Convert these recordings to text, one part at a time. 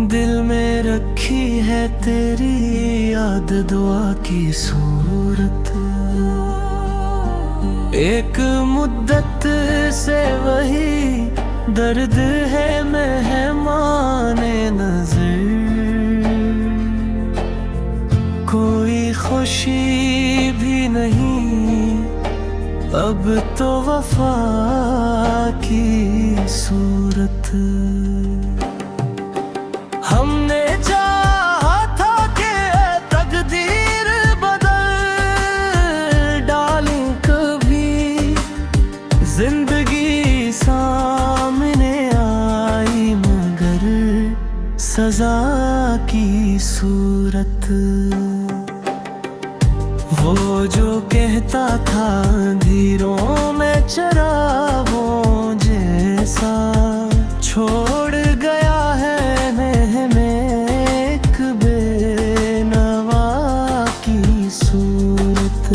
दिल में रखी है तेरी याद, दुआ की सूरत। एक मुद्दत से वही दर्द है मेहमाने नजर। कोई खुशी भी नहीं अब तो वफा की सूरत। हमने चाहा था कि तकदीर बदल डालें कभी, जिंदगी सामने आई मगर सजा की सूरत। वो जो कहता था अंधेरों में चरागों जैसा, छोड़ गया है एक बेनवा की सूरत।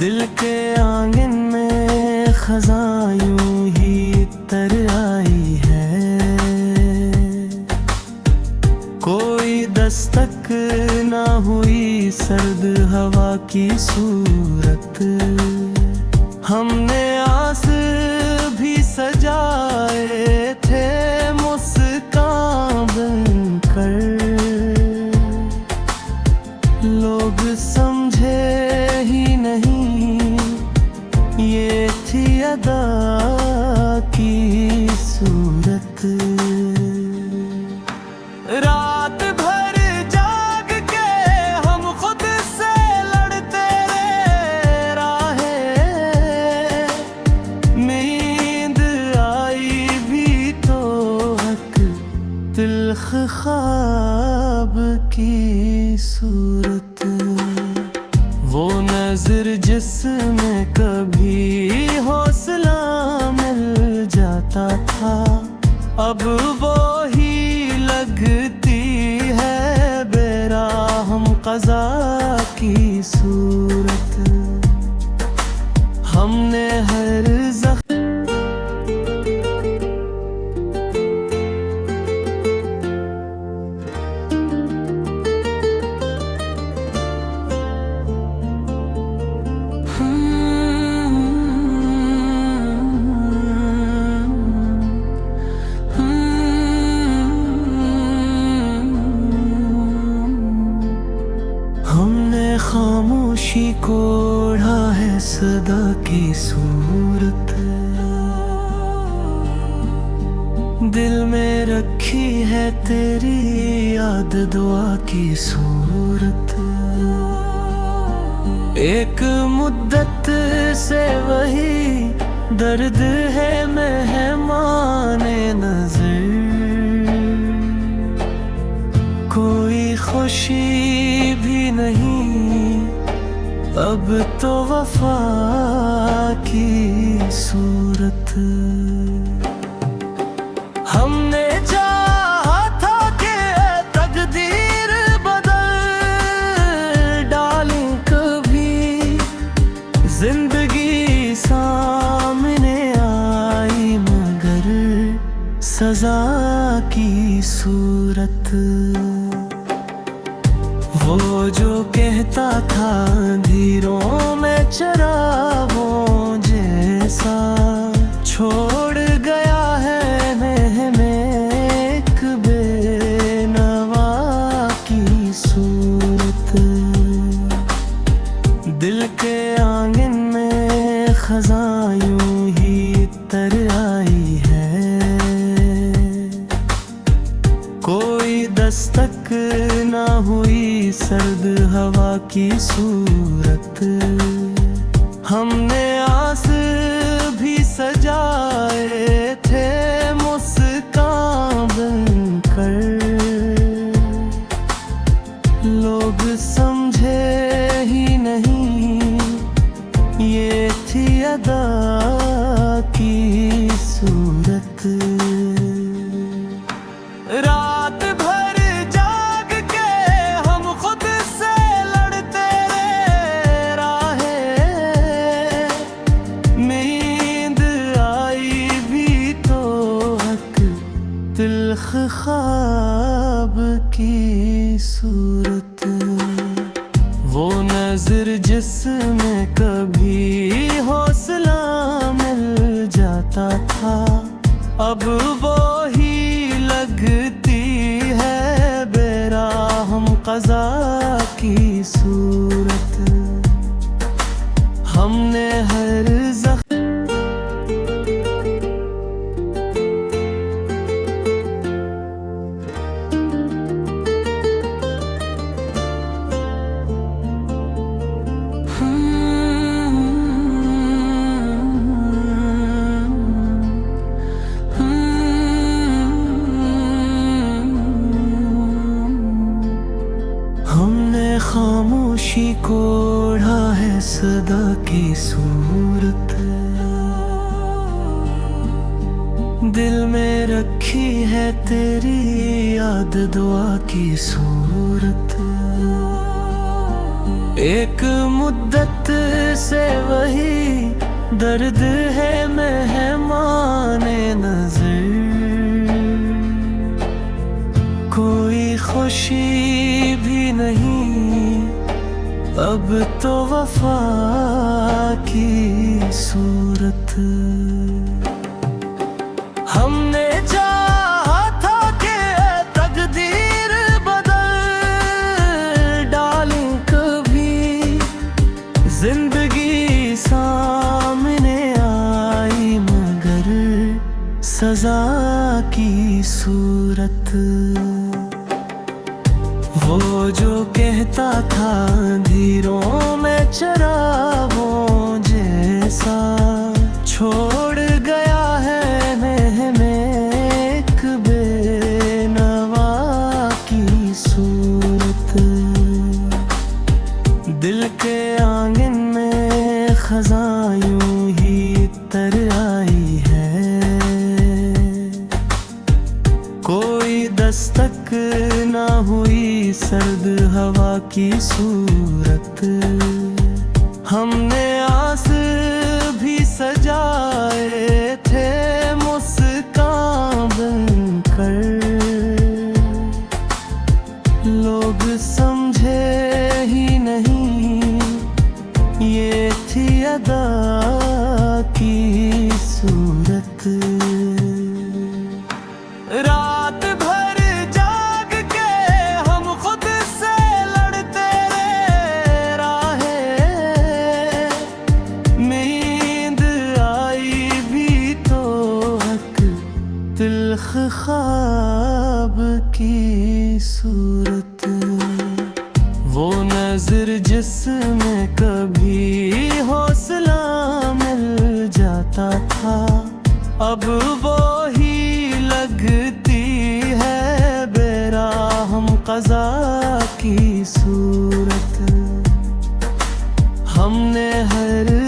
दिल के आंगन में खज़ां यूं ही तर आई है, कोई दस्तक ना हुई सर्द हवा की सूरत। हमने आस भी सजाए थे मुस्कान बनकर, लोग समझे ही नहीं ये थी अदा की सूरत। रात भर जाग के हम खुद से लड़ते रहे, नींद आई भी तो हक तिल्ख ख्वाब की सूरत। वो नजर जिसमें कभी हौसला मिल जाता था, अब वो ही लगती है बेराहम क़ज़ा की सूरत। हमने हर खामोशी को ओढ़ा है सदा की सूरत। दिल में रखी है तेरी याद, दुआ की सूरत। एक मुद्दत से वही दर्द है मेहमाने नजर। कोई खुशी भी नहीं अब तो वफा की सूरत। हमने चाहा था कि तकदीर बदल डालें कभी, जिंदगी सामने आई मगर सजा की सूरत। वो जो कहता था अंधेरों में चरागों जैसा, छोड़ गया है एक बेनवा की सूरत। दिल के आंगन में खज़ां यूं ही तर आई है, कोई दस्तक ना हुई सर्द हवा की सूरत। हमने आस भी सजाए थे मुस्कान बनकर, लोग समझे ही नहीं ये थी अदा की सूरत। रात भर जाग के हम खुद से लड़ते रहे, तिल्ख ख्वाब की सूरत, वो नजर जिसमें कभी हौसला मिल जाता था, अब वो ही लगती है बेराहम क़ज़ा की सूरत। हमने हर हमने खामोशी को ओढ़ा है सदा की सूरत, दिल में रखी है तेरी याद दुआ की सूरत। एक मुद्दत से वही दर्द है मेहमाने नजर, कोई खुशी भी नहीं अब तो वफा की सूरत। हमने चाहा था कि तकदीर बदल डालें कभी, जिंदगी सामने आई मगर सजा की सूरत। वो जो कहता था अंधेरों में चरागों जैसा, छोड़ गया है में एक बेनवा की सूरत। दिल के आंगन में खज़ां यूं ही तर आई है, कोई दस्तक ना हुई सर्द हवा की सूरत। हमने आस भी सजाए थे मुस्कान बनकर, लोग समझे ही नहीं ये थी अदा की सूरत। रात भर जाग के हम खुद से लड़ते रहे, नींद आई भी तो हक तिल्ख ख्वाब की सूरत। वो नजर जिसमें कभी हौसला मिल जाता था, अब वो ही लगती है बेराहम क़ज़ा की सूरत। हमने हर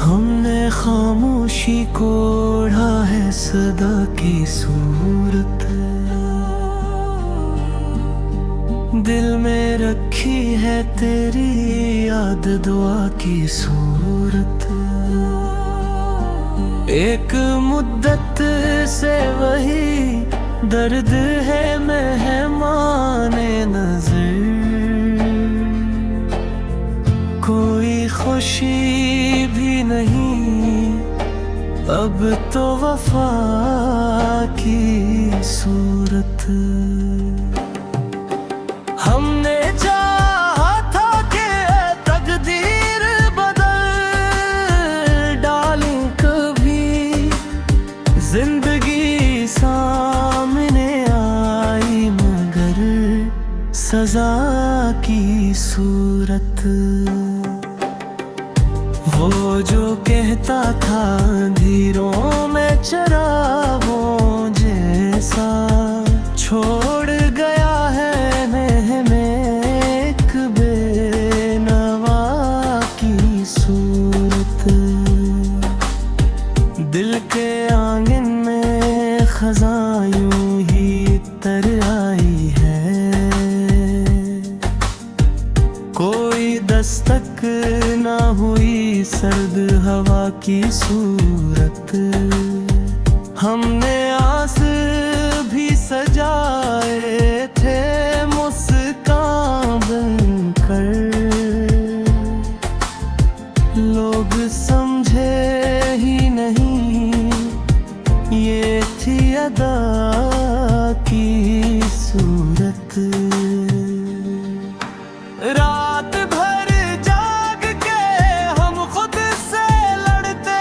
हमने खामोशी को ओढ़ा है सदा की सूरत, दिल में रखी है तेरी याद दुआ की सूरत। एक मुद्दत से वही दर्द है मेहमाने नजर, कोई खुशी भी नहीं अब तो वफा की सूरत। हमने चाहा था कि तकदीर बदल डालें कभी, जिंदगी सामने आई मगर सजा की सूरत। वो जो कहता था अंधेरों में चरागों जैसा, छोड़ गया है में एक बेनवा कोई दस्तक ना हुई सर्द हवा की सूरत। हमने आस भी सजाए थे मुस्कान बनकर। लोग समझे ही नहीं ये थी अदा की सूरत। रात भर जाग के हम खुद से लड़ते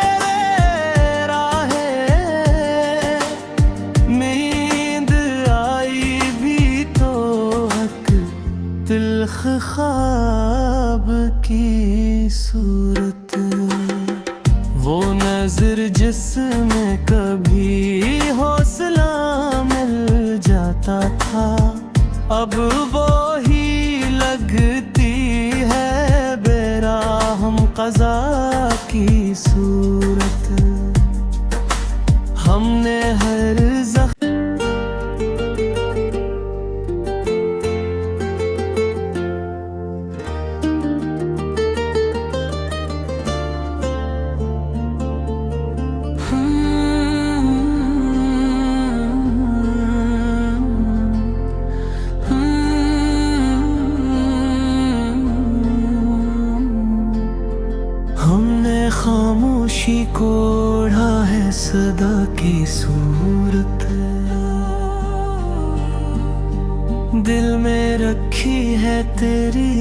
रहे। नींद आई भी तो हक तिल्ख ख्वाब की सूरत। वो नजर जिसमें कभी हौसला मिल जाता था, अब वो ही लगती है बेराहम क़ज़ा की सूरत। हमने हर खामोशी को ओढ़ा है सदा की सूरत। दिल में रखी है तेरी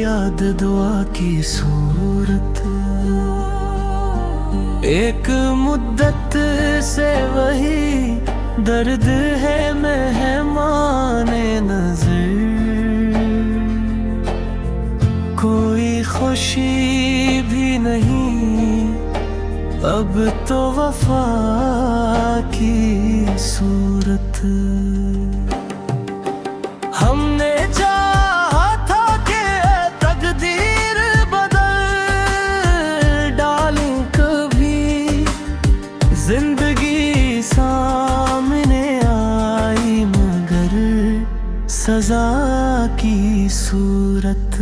याद दुआ की सूरत। एक मुद्दत से वही दर्द है मेहमाने नजर। कोई खुशी भी नहीं अब तो वफा की सूरत। हमने चाहा था कि तकदीर बदल डालें कभी। जिंदगी सामने आई मगर सजा की सूरत।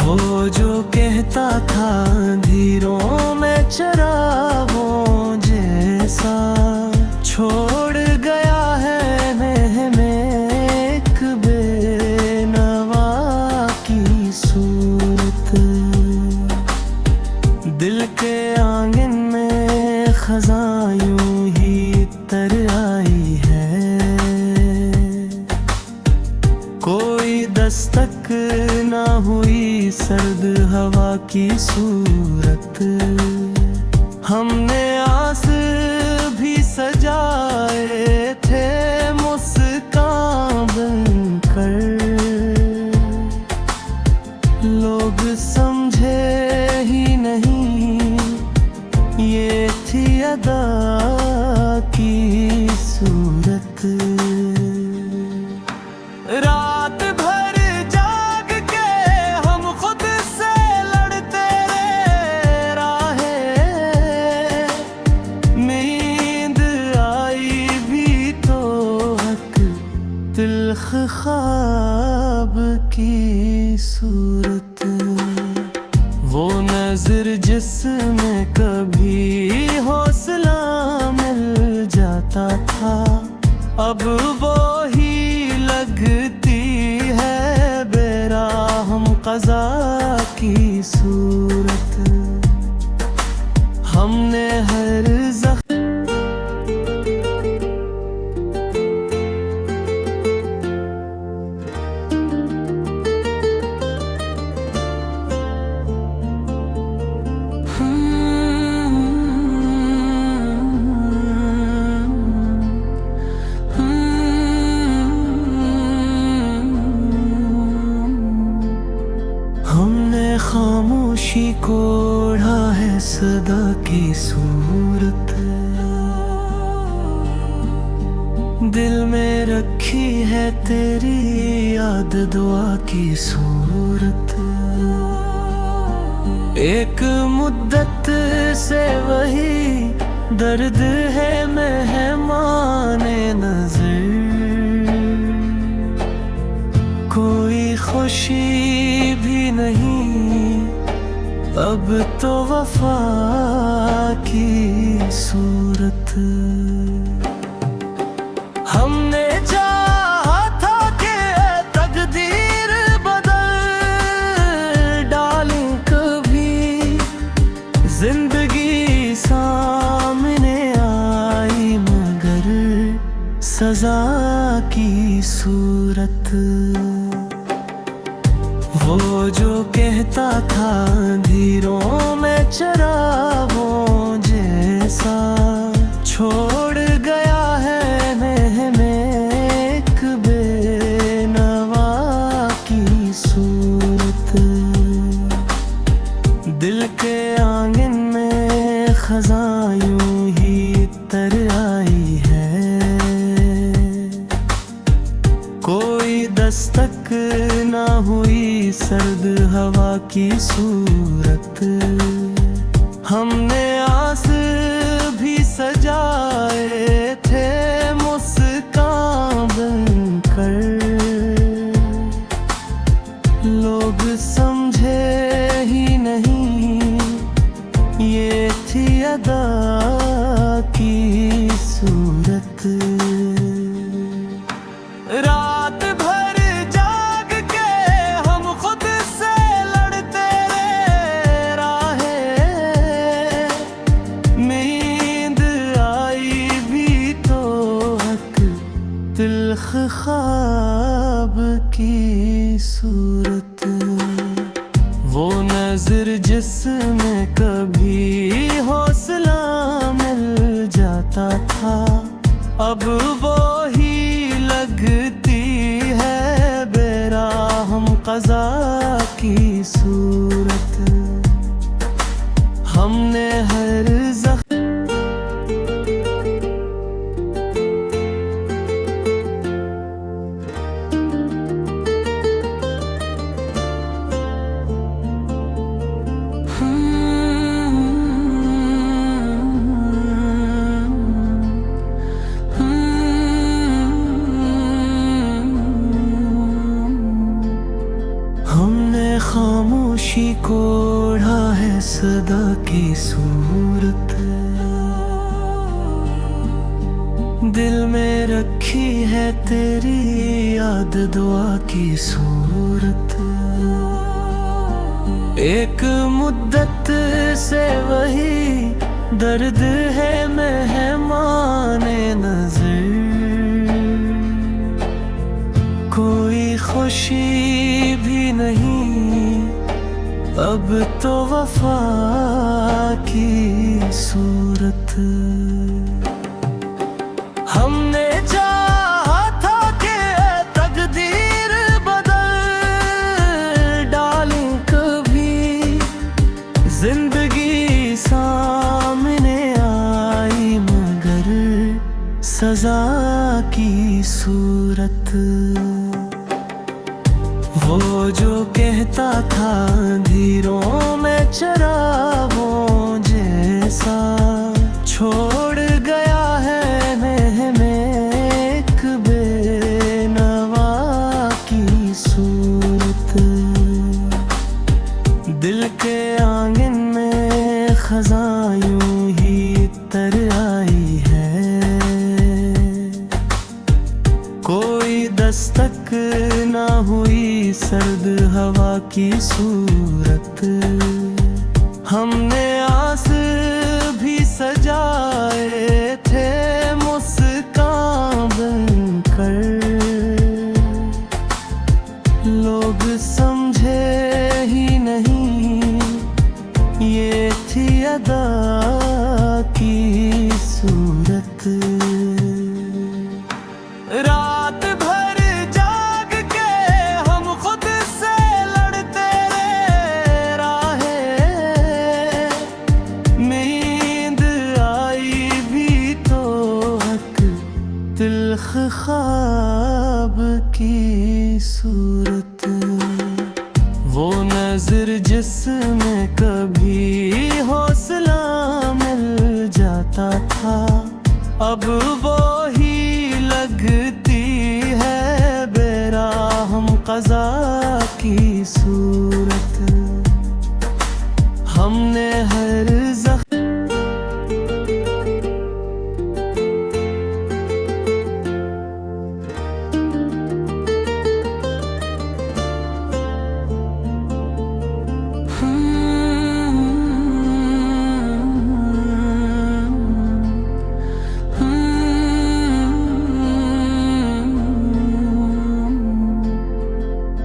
वो जो कहता था अंधेरों में चरागों जैसा, छोड़ गया है में एक बेनवा की सूरत। दिल के आंगन में खज़ां यूं ही तर आई है। कोई दस्तक ना हुई सर्द हवा की सूरत। हमने आस भी सजाए थे मुस्कान बनकर। लोग समझे ही नहीं ये थी अदा की सूरत। रात भर जाग के हम खुद से लड़ते रहे। नींद आई भी तो हक तिल्ख ख्वाब की सूरत। वो नजर जिसमें कभी हौसला मिल जाता था, अब वो ही लगती है बेराहम क़ज़ा की सूरत। हमने हर खामोशी को ओढ़ा है सदा की सूरत। दिल में रखी है तेरी याद दुआ की सूरत। एक मुद्दत से वही दर्द है मेहमाने नजर। कोई खुशी भी नहीं, अब तो वफा की सूरत। हमने चाहा था कि तकदीर बदल डालें कभी, जिंदगी सामने आई मगर सजा की सूरत। वो जो कहता था अंधेरों में चरागों जैसा, छोड़ गया है में एक बेनवा की सूरत। दिल के आंगन में खज़ां यूं ही तर आई है, कोई दस्तक ना हुई सर्द हवा की सूरत। हमने आस भी सजाए थे मुस्कान बनकर, लोग समझे ही नहीं ये थी अदा की सूरत। रात भर जाग के हम खुद से लड़ते रहे, नींद आई भी तो हक तिल्ख ख्वाब की सूरत। वो नजर जिसमें कभी हौसला मिल जाता था, अब वो ही लगती है बेराहम क़ज़ा की सूरत। हमने हर खामोशी को ओढ़ा है सदा की सूरत। दिल में रखी है तेरी याद दुआ की सूरत। एक मुद्दत से वही दर्द है मेहमाने नजर, कोई खुशी भी नहीं, अब तो वफा की सूरत। हमने चाहा था कि तकदीर बदल डालें कभी, जिंदगी सामने आई मगर सजा की सूरत। वो जो कहता था अंधेरों में चरागों जैसा, छोड़ गया है में एक बेनवा की सूरत। दिल के आंगन में खज़ां यूं ही तर आई है, कोई दस्तक ना हुई सर्द हवा की सूरत। हमने आस भी सजाए थे मुस्कान बनकर, लोग समझे ही नहीं ये थी अदा की सूरत। रात भर जाग के हम खुद से लड़ते रहे, नींद आई भी तो हक तिल्ख ख्वाब की सूरत। वो नजर जिसमें कभी हौसला मिल जाता था, अब वो ही लगती है बेराह हम क़ज़ा की सूरत। हमने हर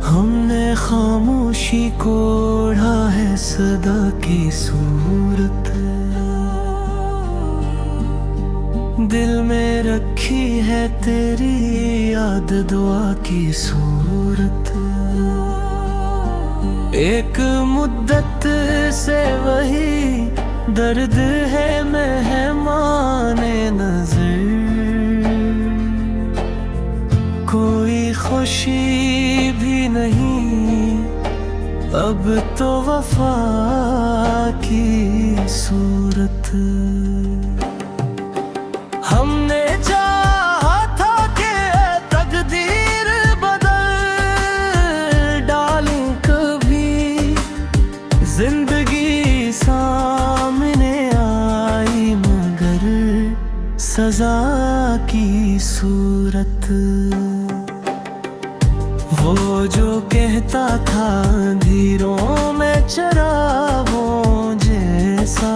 हमने खामोशी को ओढ़ा है सदा की सूरत। दिल में रखी है तेरी याद दुआ की सूरत। एक मुद्दत से वही दर्द है मेहमाने नजर। कोई खुशी भी नहीं अब तो वफा की सूरत। हमने चाहा था कि तकदीर बदल डालूं कभी, जिंदगी सामने आई मगर सजा की सूरत। वो जो कहता था अंधेरों में चरागों जैसा,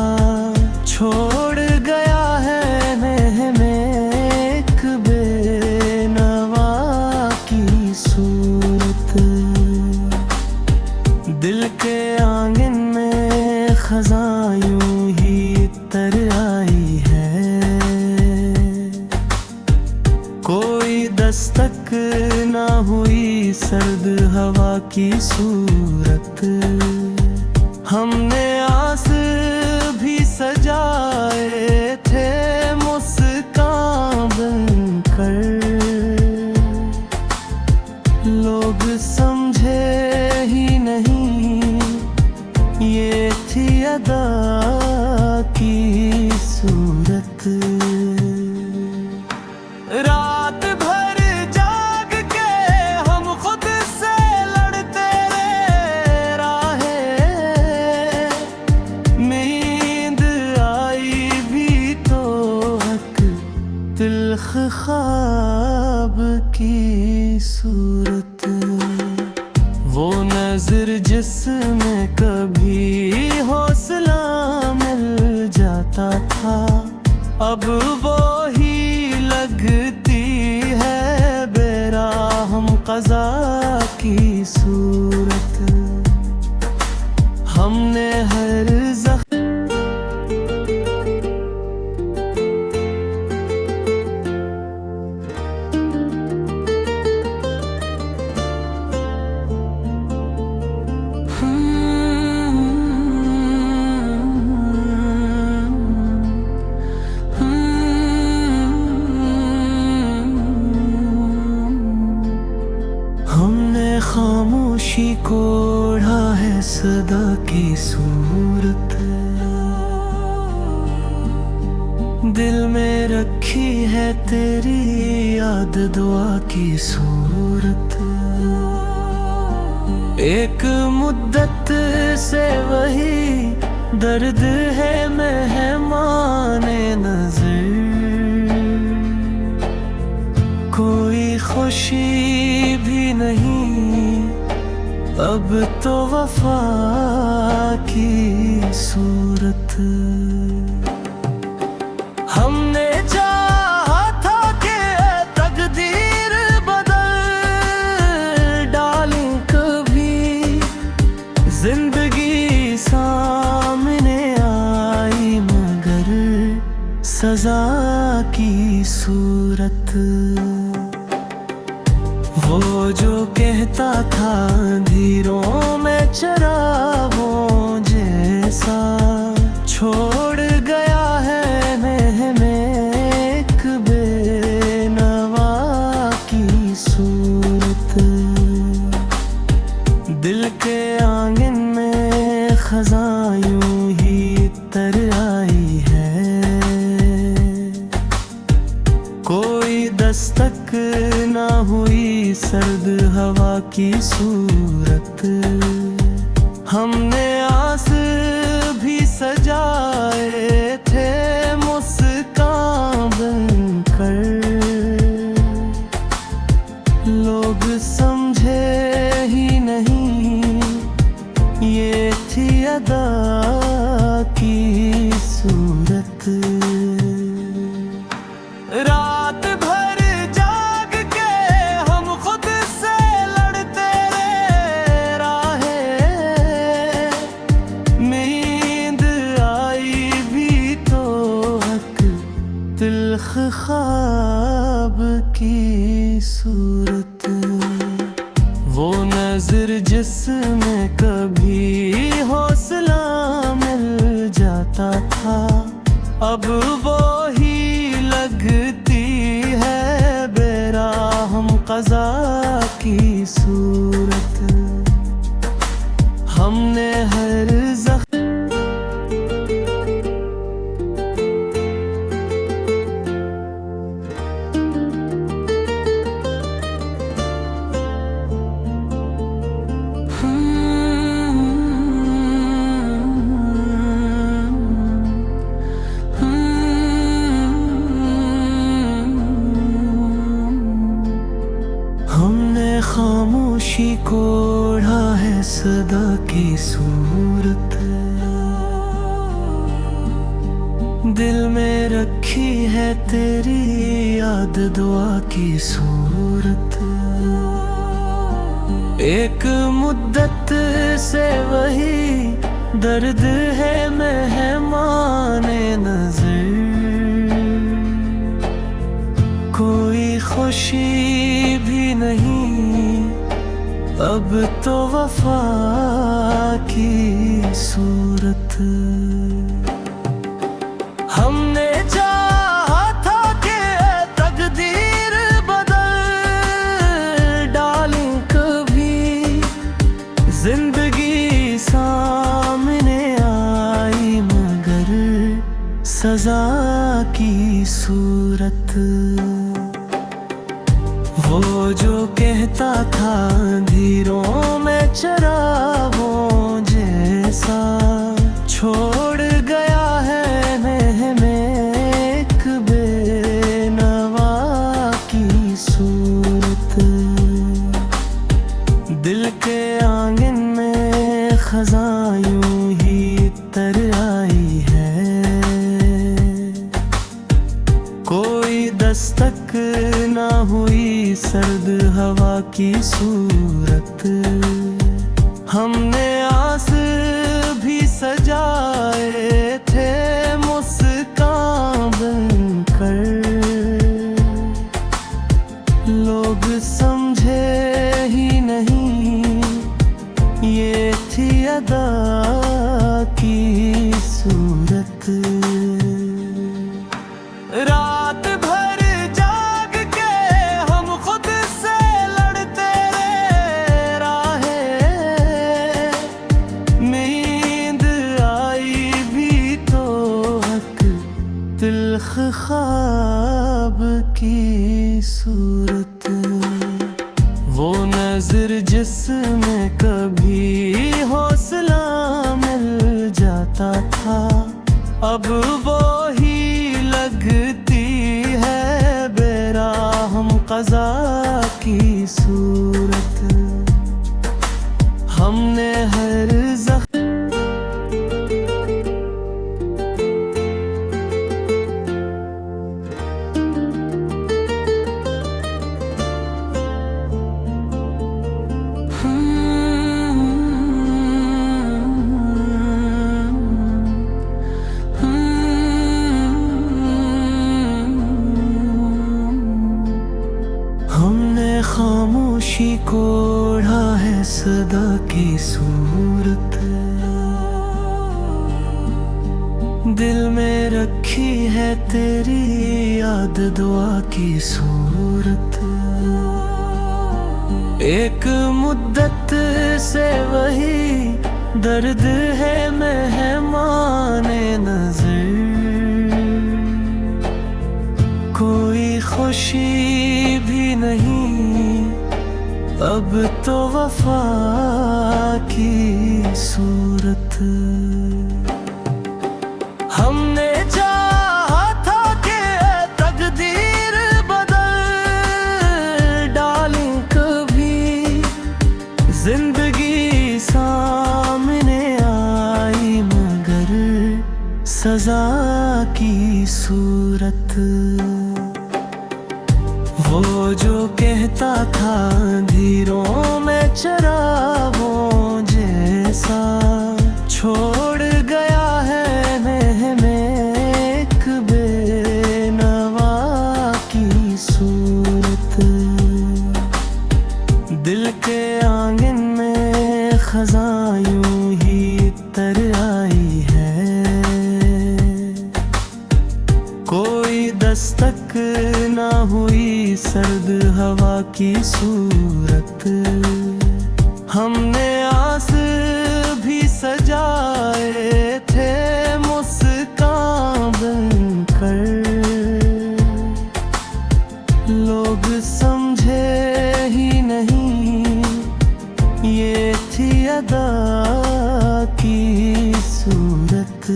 छोड़ गया है में एक बेनवा की सूरत। दिल के आंगन में ख़ज़ां यूं ही तर आई है। कोई दस्तक ना हुई सर्द हवा की सूरत। हमने आस भी सजाए थे मुस्कान बनकर। लोग समझे ही नहीं ये थी अदा की सूरत। रात भर जाग के हम खुद से लड़ते रहे। नींद आई भी तो हक तिल्ख ख्वाब की सूरत। वो नजर जिसमें कभी हौसला मिल जाता था, अब वो ही लगती है बेराहम क़ज़ा की सूरत। हमने हर हमने खामोशी को ओढ़ा है सदा की सूरत। दिल में रखी है तेरी याद दुआ की सूरत। एक मुद्दत से वही दर्द है मेहमाने नजर। कोई खुशी भी नहीं अब तो वफा की सूरत। हमने चाहा था कि तकदीर बदल डालूं कभी, जिंदगी सामने आई मगर सजा की सूरत। वो जो कहता था अंधेरों में चरागों जैसा, छोड़ गया है में एक बेनवा की सूरत। दिल के आंगन में ख़ज़ां यूं ही तर आई है। कोई दस्तक ना हुई सर्द हवा की सूरत। हमने आस भी सजाए थे मुस्कान बनकर, लोग समझे ही नहीं ये थी अदा की सूरत। रात भर जाग के हम खुद से लड़ते रहे, नींद आई भी तो हक तिल्ख ख्वाब की सूरत। वो नजर जिसमें कभी हौसला मिल जाता था, अब वो ही लगती है बेराहम क़ज़ा की सूरत। हमने हर खामोशी को ओढ़ा है सदा की सूरत। दिल में रखी है तेरी याद दुआ की सूरत। एक मुद्दत से वही दर्द है मेहमाने नजर, कोई खुशी भी नहीं अब तो वफा की सूरत। हमने चाहा था कि तकदीर बदल डालूं कभी, जिंदगी सामने आई मगर सजा की सूरत। वो जो कहता था अंधेरों में चरागों जैसा, छोड़ गया है में एक बेनवा की सूरत। दिल के आंगन में खज़ां यूं ही तर आई है, कोई दस्तक ना हुई सर्द हवा की सूरत। हमने आस भी सजाए थे मुस्कान बनकर, लोग समझे ही नहीं ये थी अदा की सूरत। रात भर जाग के हम खुद से लड़ते रहे, नींद आई भी तो हक तिल्ख ख्वाब की सूरत। वो नजर जिसमें कभी हौसला मिल जाता था, अब वो ही लगती है बेराहम क़ज़ा की सूरत। हमने हर खामोशी को ओढ़ा है सदा की सूरत। दिल में रखी है तेरी याद दुआ की सूरत। एक मुद्दत से वही दर्द है मेहमाने नजर, कोई खुशी भी नहीं अब तो वफा की सूरत। हमने चाहा था कि तकदीर बदल डालें कभी, जिंदगी सामने आई मगर सजा की सूरत। वो जो कहता था अंधेरों में चरागों जैसा, छोड़ गया है में एक बेनवा की सूरत। दिल के आंगन में खज़ां यूं ही तर आई है, कोई दस्तक ना हुई सर्द हवा की सूरत। हमने आस भी सजाए थे मुस्कान बनकर, लोग समझे ही नहीं ये थी अदा की सूरत।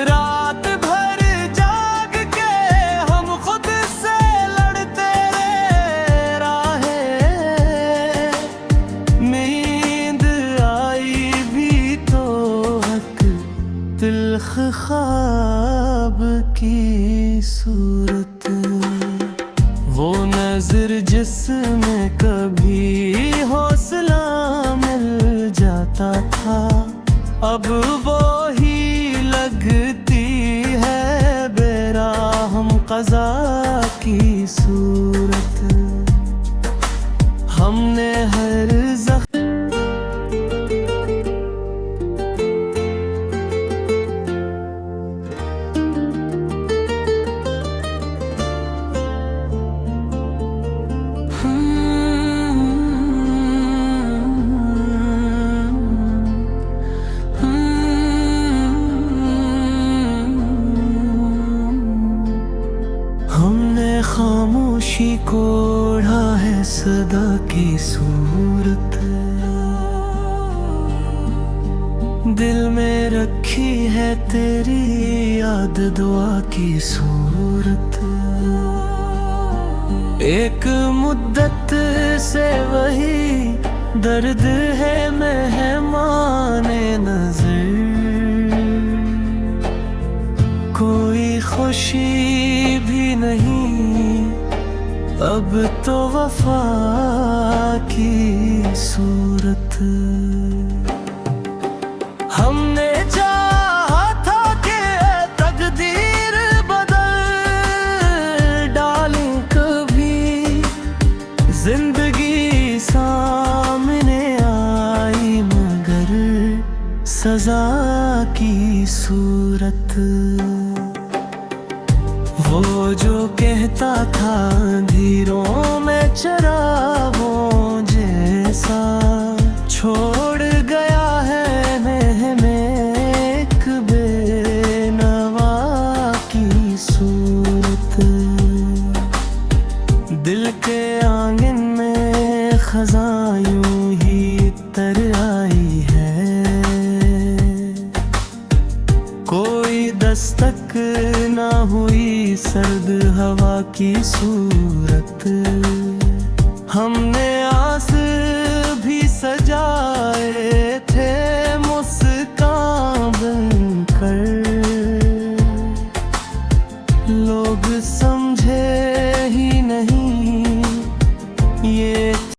रात भर जाग के हम खुद से लड़ते रहे, नींद आई भी तो हक तिल्ख ख्वाब की सूरत। वो नजर जिसमें कभी हौसला मिल जाता था, अब वो ही लगती है बेराहम क़ज़ा की सूरत। हमने हर खामोशी को ओढ़ा है सदा की सूरत। दिल में रखी है तेरी याद दुआ की सूरत। एक मुद्दत से वही दर्द है मेहमाने नजर, कोई खुशी भी नहीं अब तो वफा की सूरत। हमने चाहा था कि तकदीर बदल डालें कभी, जिंदगी सामने आई मगर सजा की सूरत। वो जो कहता था अंधेरों में चरागों जैसा, छोड़ गया है में एक बेनवा की सूरत। दिल के आंगन में खज़ां यूं ही तर आई है, कोई दस्तक ना हुई सर्द हवा की सूरत। हमने